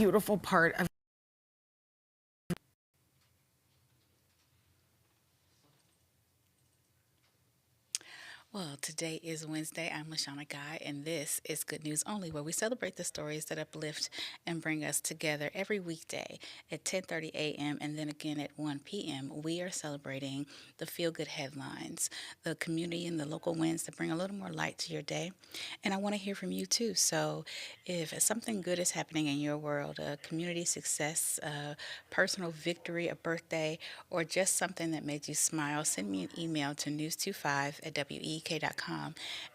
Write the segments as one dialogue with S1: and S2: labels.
S1: beautiful part of.
S2: Well, today is Wednesday. I'm Lashana Guy, and this is Good News Only, where we celebrate the stories that uplift and bring us together every weekday at 10:30 a.m. and then again at 1 p.m. We are celebrating the feel-good headlines, the community and the local wins that bring a little more light to your day. And I want to hear from you too. So, if something good is happening in your world, a community success, a personal victory, a birthday, or just something that made you smile, send me an email to news25@week.com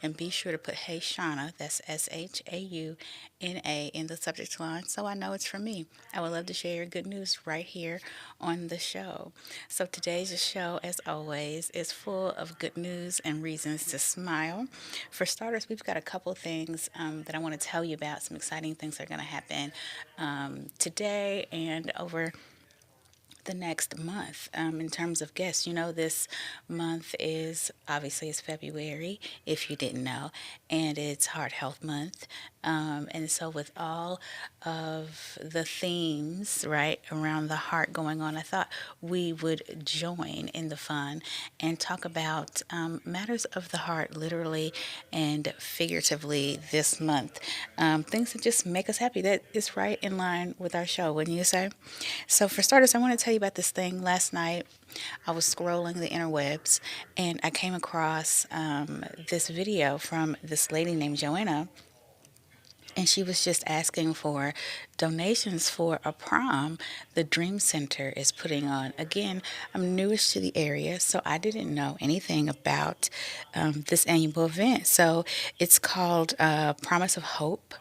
S2: and be sure to put Hey Shauna, that's SHAUNA, in the subject line so I know it's from me. I would love to share your good news right here on the show. So today's show, as always, is full of good news and reasons to smile. For starters, we've got a couple things that I want to tell you about, some exciting things that are going to happen today and over the next month in terms of guests. You know, this month is obviously it's February, if you didn't know, and it's Heart Health Month. And so, with all of the themes right around the heart going on, I thought we would join in the fun and talk about matters of the heart, literally and figuratively, this month. Things that just make us happy. That is right in line with our show, wouldn't you say? So, for starters, I want to tell you about this thing. Last night, I was scrolling the interwebs and I came across this video from this lady named Joanna, and she was just asking for donations for a prom the Dream Center is putting on. Again, I'm newish to the area, so I didn't know anything about this annual event. So it's called Promise of Hope.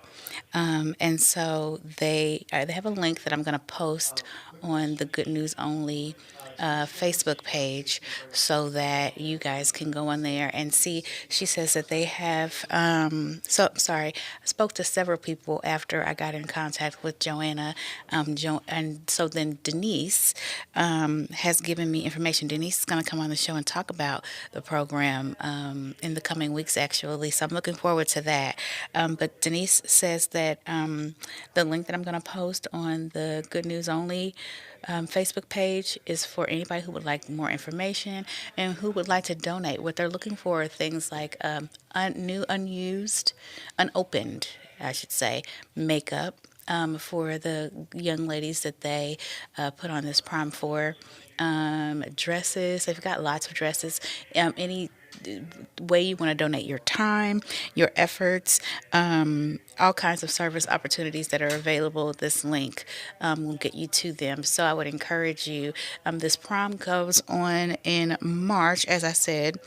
S2: And so they have a link that I'm going to post on the Good News Only Facebook page so that you guys can go on there and see. She says that they have, so sorry, I spoke to several people after I got in contact with Joanna. And so then Denise has given me information. Denise is going to come on the show and talk about the program in the coming weeks, actually. So I'm looking forward to that. But Denise says that the link that I'm going to post on the Good News Only Facebook page is for anybody who would like more information and who would like to donate. What they're looking for are things like new, unused, unopened, I should say, makeup. For the young ladies that they put on this prom for. Dresses, they've got lots of dresses. Any way you want to donate your time, your efforts, all kinds of service opportunities that are available. This link will get you to them. So I would encourage you. This prom goes on in March, as I said.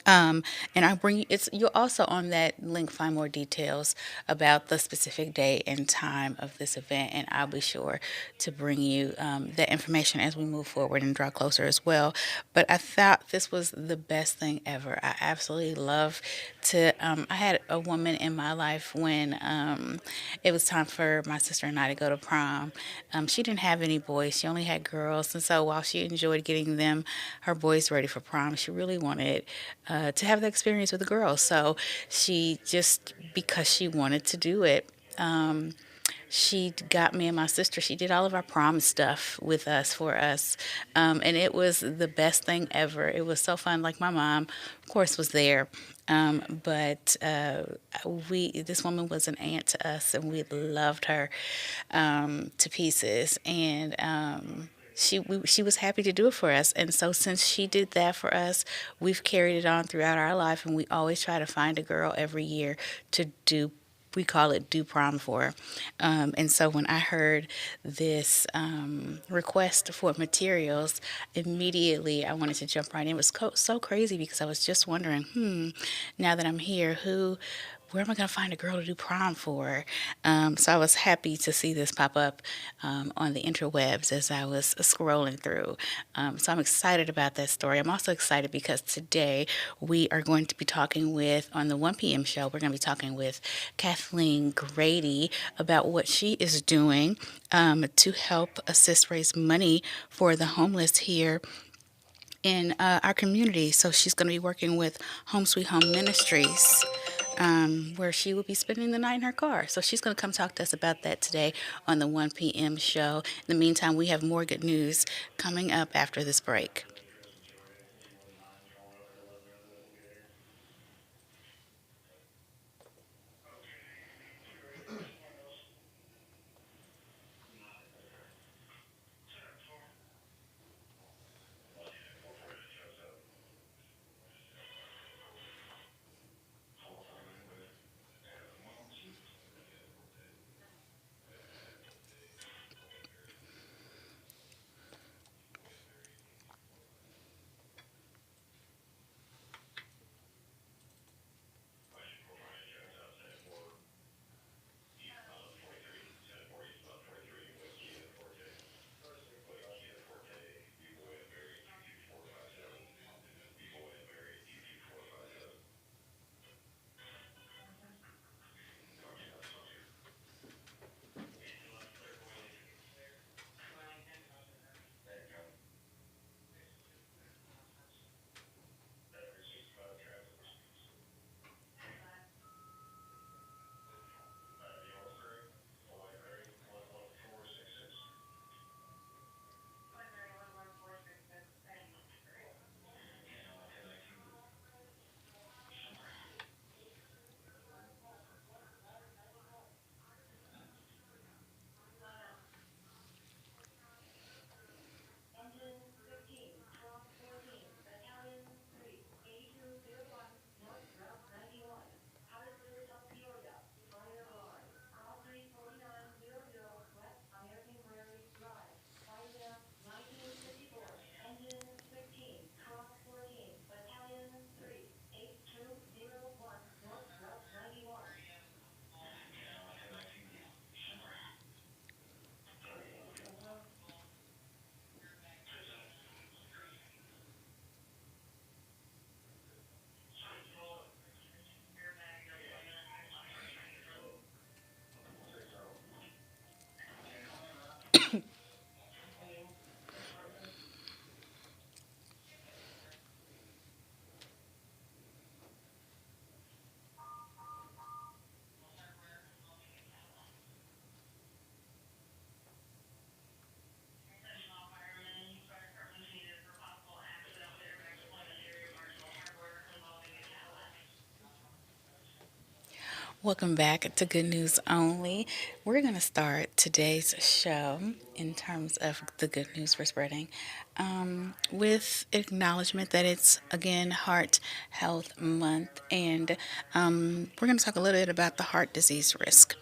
S2: And I bring you, it's you'll also on that link find more details about the specific day and time of this event, and I'll be sure to bring you that information as we move forward and draw closer as well. But I thought this was the best thing ever. I absolutely love to. I had a woman in my life when it was time for my sister and I to go to prom. She didn't have any boys; she only had girls, and so while she enjoyed getting them her boys ready for prom, she really wanted to have the experience with the girls. So she just, because she wanted to do it, she got me and my sister. She did all of our prom stuff with us for us, and it was the best thing ever. It was so fun. Like my mom, of course, was there, but we this woman was an aunt to us, and we loved her to pieces. And she was happy to do it for us, and so since she did that for us, we've carried it on throughout our life, and we always try to find a girl every year to do. We call it do prom for. And so when I heard this request for materials, immediately I wanted to jump right in. It was so crazy because I was just wondering, now that I'm here, where am I going to find a girl to do prom for? So I was happy to see this pop up on the interwebs as I was scrolling through. So I'm excited about that story. I'm also excited because today we are going to be talking with, on the 1 p.m. show, we're going to be talking with Kathleen Grady about what she is doing to help assist raise money for the homeless here in our community. So she's going to be working with Home Sweet Home Ministries where she will be spending the night in her car. So she's going to come talk to us about that today on the 1 p.m. show. In the meantime, we have more good news coming up after this break. Welcome back to Good News Only. We're going to start today's show in terms of the good news we're spreading with acknowledgement that it's again Heart Health Month, and we're going to talk a little bit about the heart disease risk.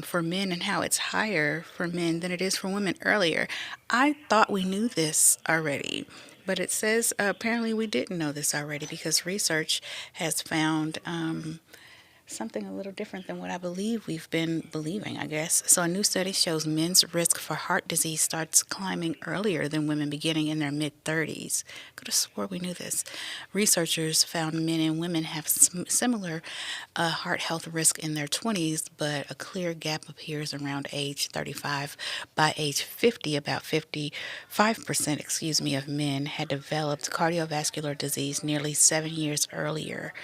S2: For men and how it's higher for men than it is for women earlier. I thought we knew this already, but it says apparently we didn't know this already because research has found something a little different than what I believe we've been believing, I guess. So, a new study shows men's risk for heart disease starts climbing earlier than women beginning in their mid 30s. Could have swore we knew this. Researchers found men and women have similar heart health risk in their 20s, but a clear gap appears around age 35. By age 50, about 55%, of men had developed cardiovascular disease nearly 7 years earlier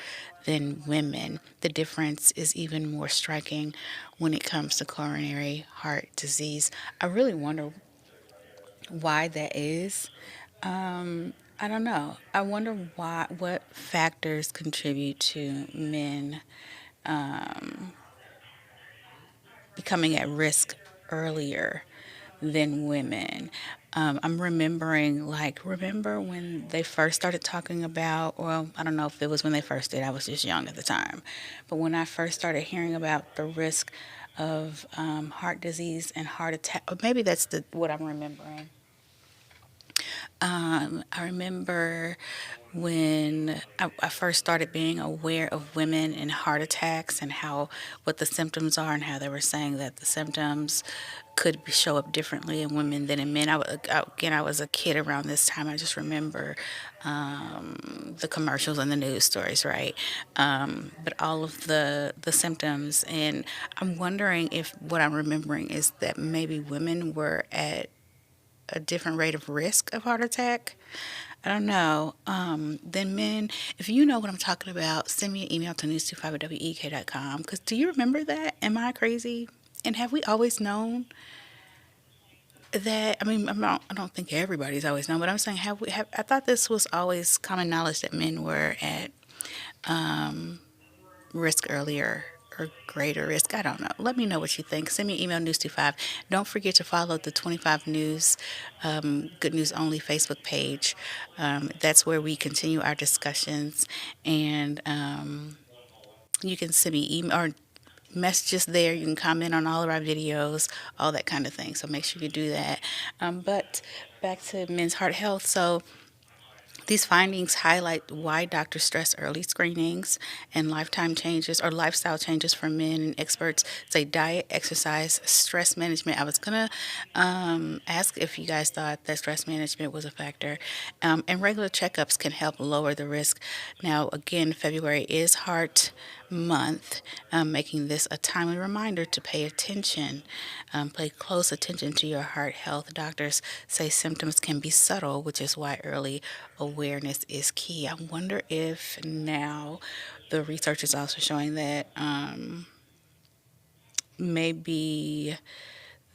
S2: than women. The difference is even more striking when it comes to coronary heart disease. I really wonder why that is. I don't know. I wonder what factors contribute to men becoming at risk earlier than women. I'm remembering, remember when they first started talking about, well, I don't know if it was when they first did, I was just young at the time, but when I first started hearing about the risk of heart disease and heart attack, or maybe that's what I'm remembering. I remember when I first started being aware of women and heart attacks and how what the symptoms are and how they were saying that the symptoms could show up differently in women than in men. Again, I was a kid around this time. I just remember the commercials and the news stories, right? But all of the symptoms, and I'm wondering if what I'm remembering is that maybe women were at a different rate of risk of heart attack. I don't know. Then men, if you know what I'm talking about, send me an email to news25@wek.com. Because do you remember that? Am I crazy? And have we always known that? I mean, I don't think everybody's always known, but I'm saying, I thought this was always common knowledge that men were at risk earlier or greater risk. I don't know. Let me know what you think. Send me an email, news25. Don't forget to follow the 25 News Good News Only Facebook page. That's where we continue our discussions, and you can send me email or messages there. You can comment on all of our videos, all that kind of thing. So make sure you do that. But back to men's heart health. So these findings highlight why doctors stress early screenings and lifetime changes or lifestyle changes for men, and experts say diet, exercise, stress management. I was going to ask if you guys thought that stress management was a factor. And regular checkups can help lower the risk. Now, again, February is Heart Month, making this a timely reminder to pay attention, pay close attention to your heart health. Doctors say symptoms can be subtle, which is why early awareness is key. I wonder if now the research is also showing that maybe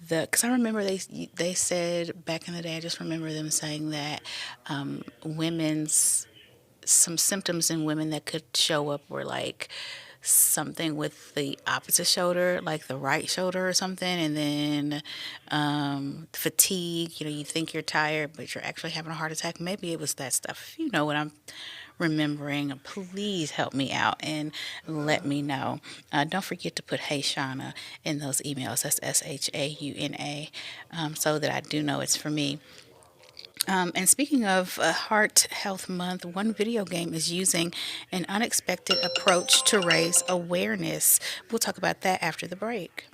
S2: because I remember they said back in the day. I just remember them saying that women's some symptoms in women that could show up were like something with the opposite shoulder, like the right shoulder or something, and then fatigue. You know, you think you're tired, but you're actually having a heart attack. Maybe it was that stuff. If you know what I'm remembering, please help me out and let me know. Don't forget to put Hey Shauna in those emails. That's SHAUNA, so that I do know it's for me. And speaking of Heart Health Month, one video game is using an unexpected approach to raise awareness. We'll talk about that after the break.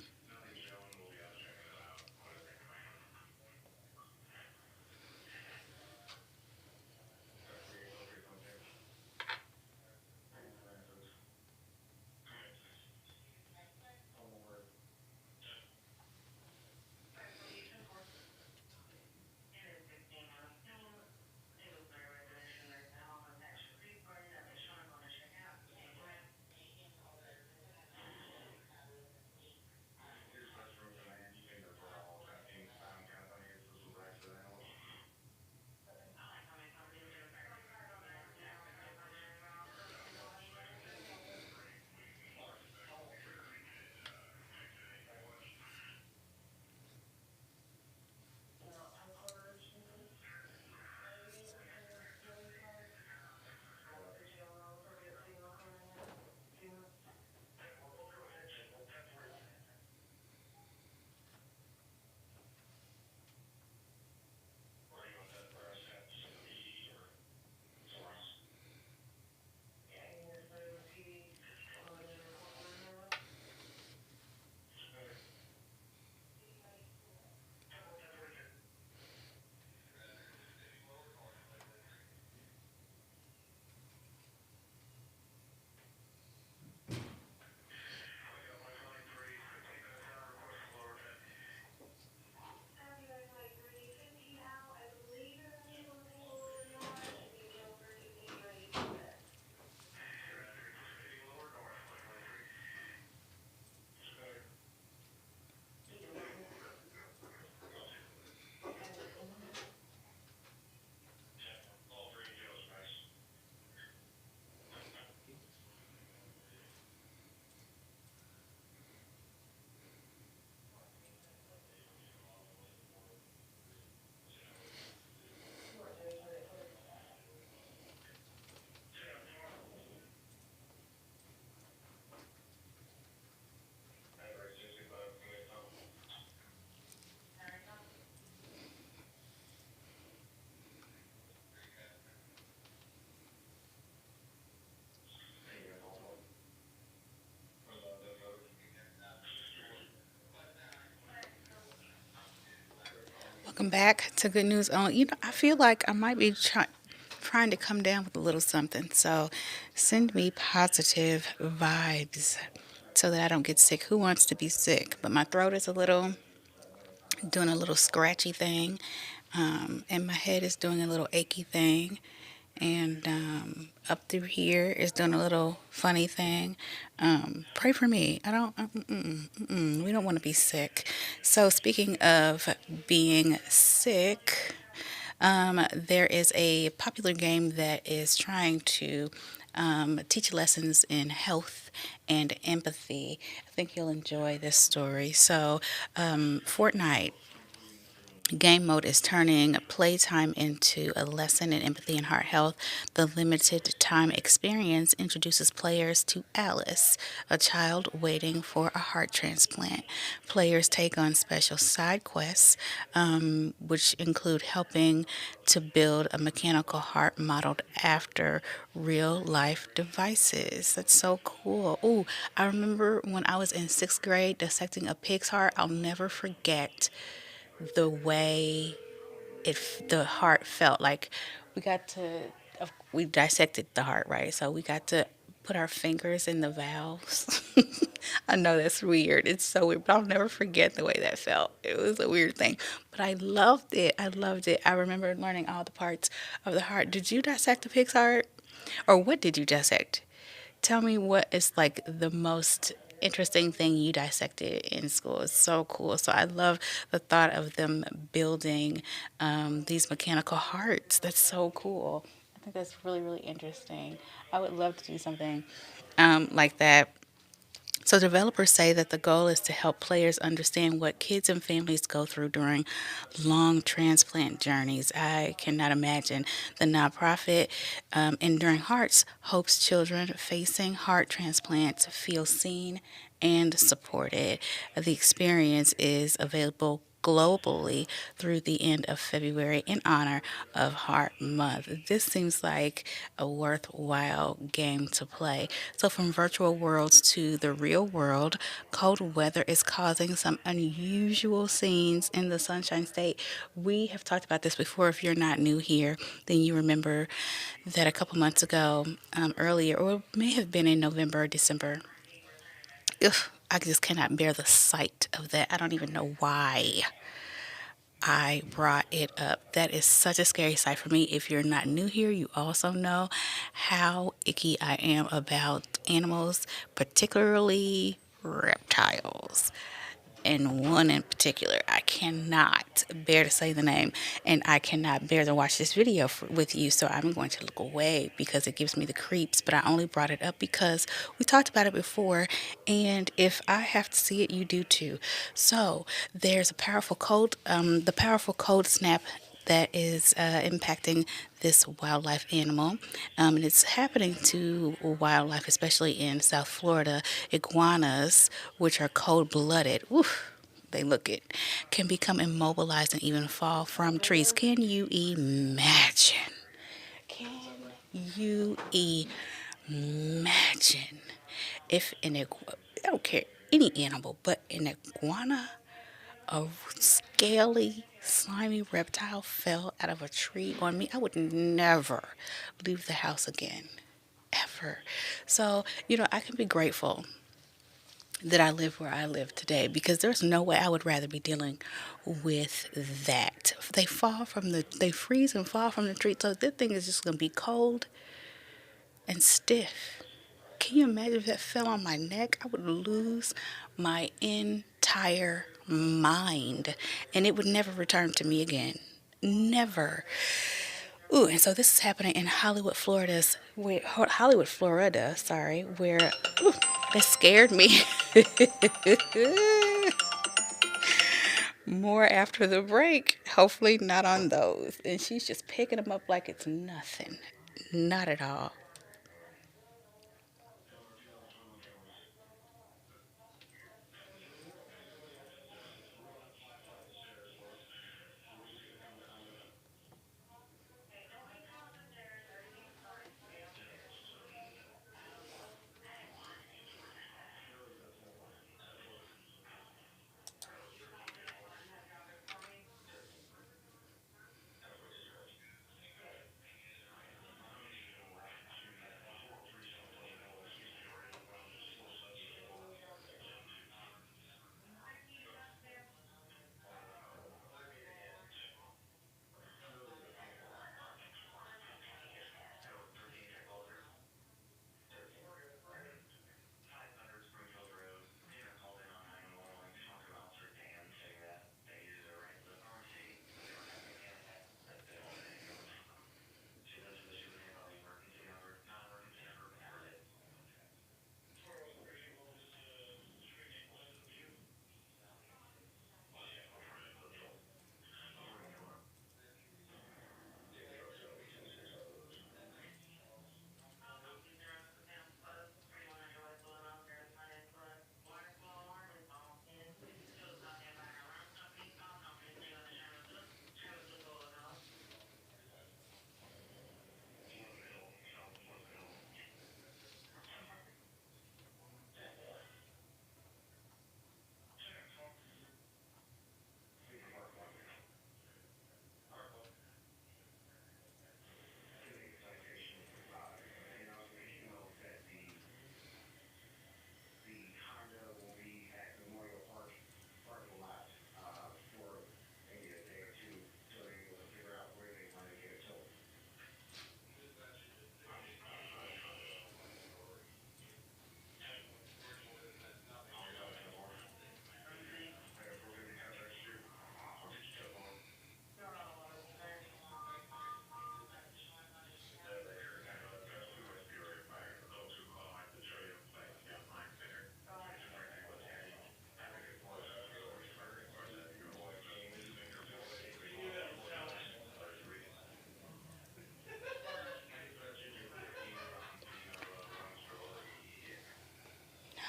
S2: Welcome back to Good News Only. You know, I feel like I might be trying to come down with a little something. So send me positive vibes so that I don't get sick. Who wants to be sick? But my throat is doing a little scratchy thing. and my head is doing a little achy thing, and up through here is doing a little funny thing. Pray for me. I don't. We don't want to be sick. So speaking of being sick, there is a popular game that is trying to teach lessons in health and empathy. I think you'll enjoy this story. So, Fortnite game mode is turning playtime into a lesson in empathy and heart health. The limited time experience introduces players to Alice, a child waiting for a heart transplant. Players take on special side quests, which include helping to build a mechanical heart modeled after real life devices. That's so cool. Oh, I remember when I was in sixth grade dissecting a pig's heart. I'll never forget the way the heart felt. Like we got to we dissected the heart, right? So we got to put our fingers in the valves. I know that's weird. It's so weird, but I'll never forget the way that felt. It was a weird thing, but I loved it. I loved it. I remember learning all the parts of the heart. Did you dissect a pig's heart? Or what did you dissect? Tell me what is like the most interesting thing you dissected in school. It's so cool. So I love the thought of them building these mechanical hearts. That's so cool. I think that's really, really interesting. I would love to do something like that. So, developers say that the goal is to help players understand what kids and families go through during long transplant journeys. I cannot imagine. The nonprofit Enduring Hearts hopes children facing heart transplants feel seen and supported. The experience is available globally through the end of February in honor of Heart Month. This seems like a worthwhile game to play. So, from virtual worlds to the real world, cold weather is causing some unusual scenes in the Sunshine State. We have talked about this before. If you're not new here, then you remember that a couple months ago, earlier, or it may have been in November or December. Ugh, I just cannot bear the sight of that. I don't even know why I brought it up. That is such a scary sight for me. If you're not new here, you also know how icky I am about animals, particularly reptiles. And one in particular, I cannot bear to say the name, and I cannot bear to watch this video with you. So I'm going to look away because it gives me the creeps. But I only brought it up because we talked about it before, and if I have to see it, you do too. So there's a powerful cold, the powerful cold snap that is impacting this wildlife animal. And it's happening to wildlife, especially in South Florida. Iguanas, which are cold blooded, they look it, can become immobilized and even fall from trees. Can you imagine? Can you imagine if I don't care, any animal, but an iguana, a scaly, slimy reptile fell out of a tree on me, I would never leave the house again. Ever. So, I can be grateful that I live where I live today because there's no way I would rather be dealing with that. They freeze and fall from the tree. So this thing is just going to be cold and stiff. Can you imagine if that fell on my neck? I would lose my entire mind and it would never return to me again. Never. Ooh, and so this is happening in Hollywood, Florida, sorry, where it scared me. More after the break. Hopefully not on those. And she's just picking them up like it's nothing. Not at all.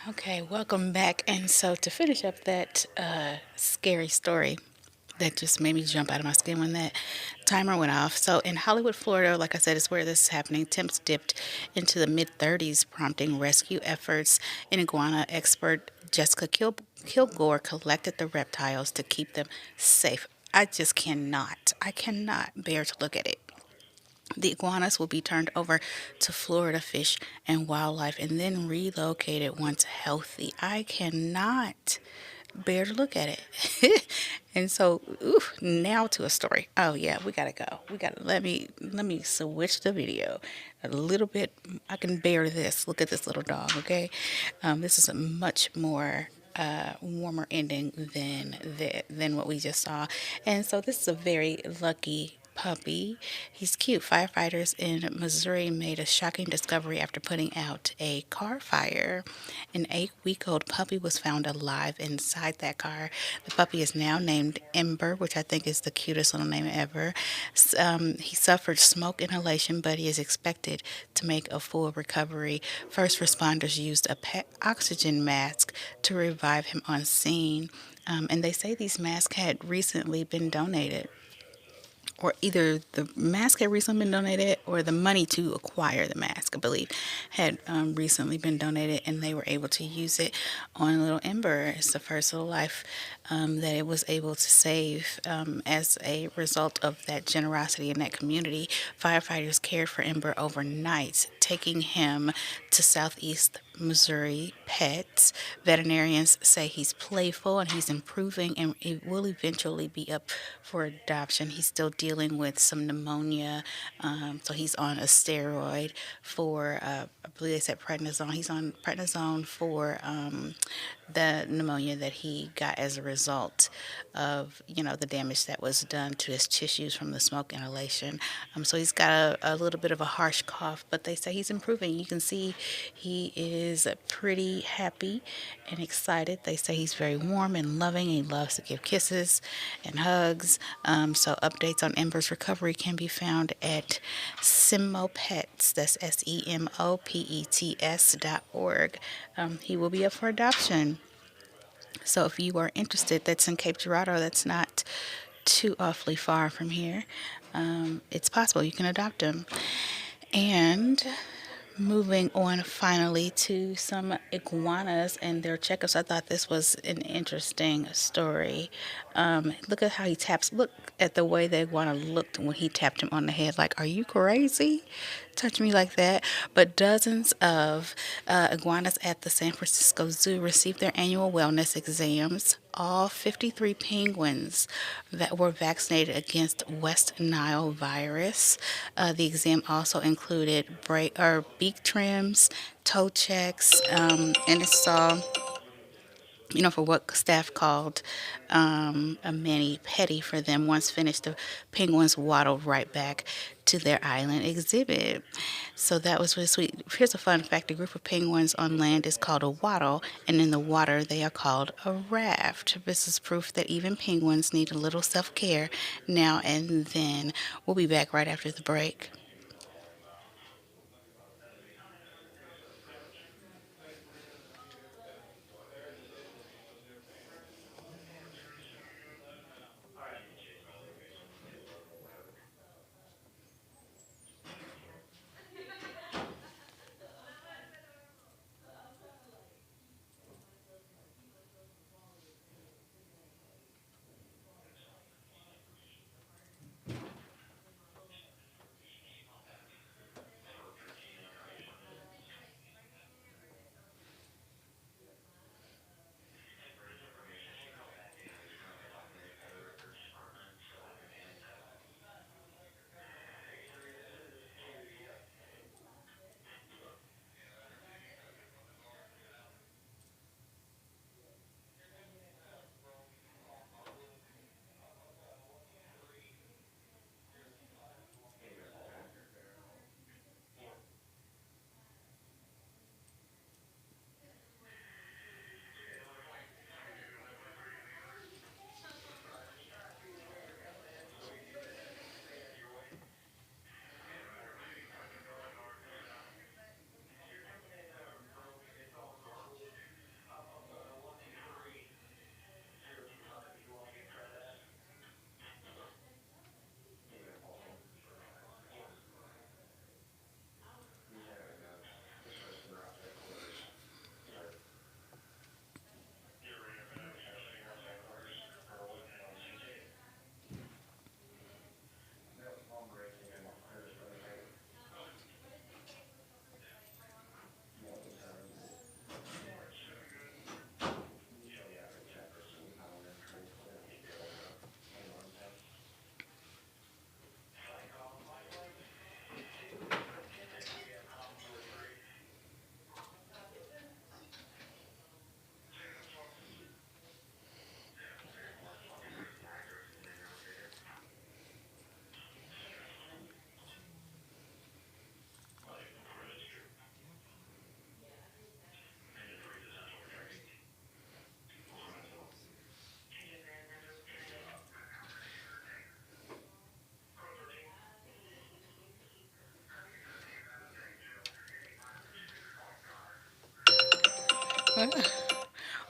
S2: Okay, welcome back. And so to finish up that scary story that just made me jump out of my skin when that timer went off. So in Hollywood, Florida, like I said, is where this is happening. Temps dipped into the mid 30s, prompting rescue efforts. An iguana expert, Jessica Kilgore, collected the reptiles to keep them safe. I cannot bear to look at it. The iguanas will be turned over to Florida Fish and Wildlife and then relocated once healthy. I cannot bear to look at it. And so, now to a story. Oh yeah, we gotta go. We gotta let me switch the video a little bit. I can bear this. Look at this little dog. Okay, this is a much more warmer ending than what we just saw. And so this is a very lucky puppy. He's cute. Firefighters in Missouri made a shocking discovery after putting out a car fire. An 8-week old puppy was found alive inside that car. The puppy is now named Ember, which I think is the cutest little name ever. He suffered smoke inhalation, but he is expected to make a full recovery. First responders used a pet oxygen mask to revive him on scene. And they say these masks had recently been donated, or either the mask had recently been donated or the money to acquire the mask, I believe, had recently been donated, and they were able to use it on little Ember. It's the first little life that it was able to save as a result of that generosity in that community. Firefighters cared for Ember overnight, taking him to Southeast Missouri Pets. Veterinarians say he's playful and he's improving and it will eventually be up for adoption. He's still dealing with some pneumonia, so he's on a steroid for, I believe they said prednisone. He's on prednisone for the pneumonia that he got as a result of the damage that was done to his tissues from the smoke inhalation. So he's got a little bit of a harsh cough, but they say he's improving. You can see he is pretty happy and excited. They say he's very warm and loving. He loves to give kisses and hugs. So updates on Ember's recovery can be found at Semopets. That's SEMOPETS.org. He will be up for adoption. So if you are interested, that's in Cape Girardeau. That's not too awfully far from here. It's possible you can adopt him. And moving on finally to some iguanas and their checkups. I thought this was an interesting story. Look at how he taps. Look at the way the iguana looked when he tapped him on the head. Like, are you crazy? Touch me like that. But dozens of iguanas at the San Francisco Zoo received their annual wellness exams. All 53 penguins that were vaccinated against West Nile virus. The exam also included beak trims, toe checks, and it saw for what staff called a mini petty for them. Once finished, the penguins waddled right back to their island exhibit. So that was really sweet. Here's a fun fact: a group of penguins on land is called a waddle, and in the water they are called a raft. This is proof that even penguins need a little self-care now and then. We'll be back right after the break.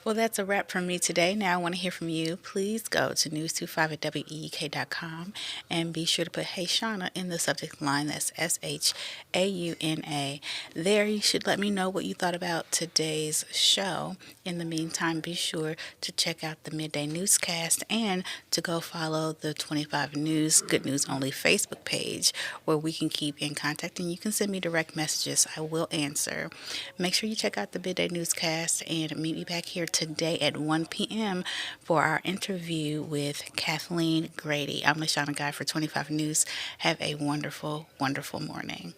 S2: Well, that's a wrap from me today. Now, I want to hear from you. Please go to news25 at week.com and be sure to put Hey Shauna in the subject line. That's SHAUNA. There, you should let me know what you thought about today's show. In the meantime, be sure to check out the Midday Newscast and to go follow the 25 News Good News Only Facebook page where we can keep in contact and you can send me direct messages. I will answer. Make sure you check out the Midday Newscast and meet me back here today at 1 p.m. for our interview with Kathleen Grady. I'm LaShawna Guy for 25 News. Have a wonderful, wonderful morning.